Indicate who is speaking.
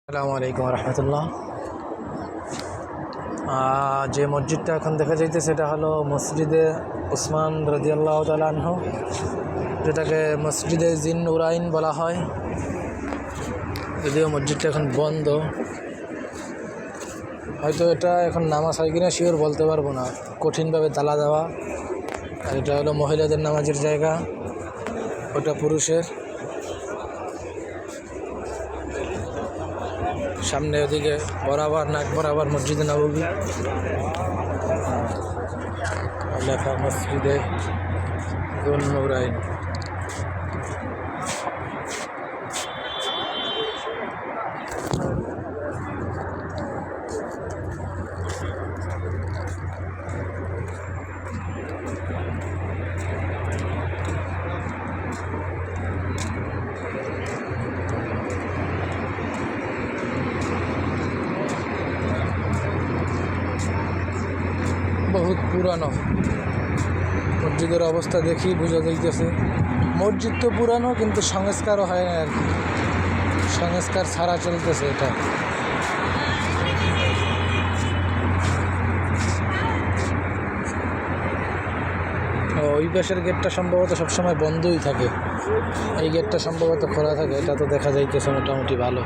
Speaker 1: আসসালামু আলাইকুম রহমতুল্লাহ। যে মসজিদটা এখন দেখা যাইতেছে সেটা হলো মসজিদে উসমান রাদিয়াল্লাহু তাআলা আনহু, যেটাকে মসজিদে জিন নুরাইন বলা হয়। যদিও মসজিদটা এখন বন্ধ, হয়তো এটা এখন নামাজ হয় কিনা শিওর বলতে পারবো না, কঠিনভাবে তালা দেওয়া। আর এটা হলো মহিলাদের নামাজের জায়গা, ওটা পুরুষের। সামনে ওদিকে বরাবর নাক বরাবর মসজিদে নববী লেখা, মসজিদে জিন নুরাইন। বহুত পুরানো মসজিদের অবস্থা দেখি বোঝা যাইতেছে। মসজিদ তো পুরানো, কিন্তু সংস্কারও হয় না আর কি, সংস্কার ছাড়া চলতেছে এটা। ওই পাশের গেটটা সম্ভবত সবসময় বন্ধই থাকে, এই গেটটা সম্ভবত খোলা থাকে। এটা তো দেখা যাইতেছে মোটামুটি ভালো।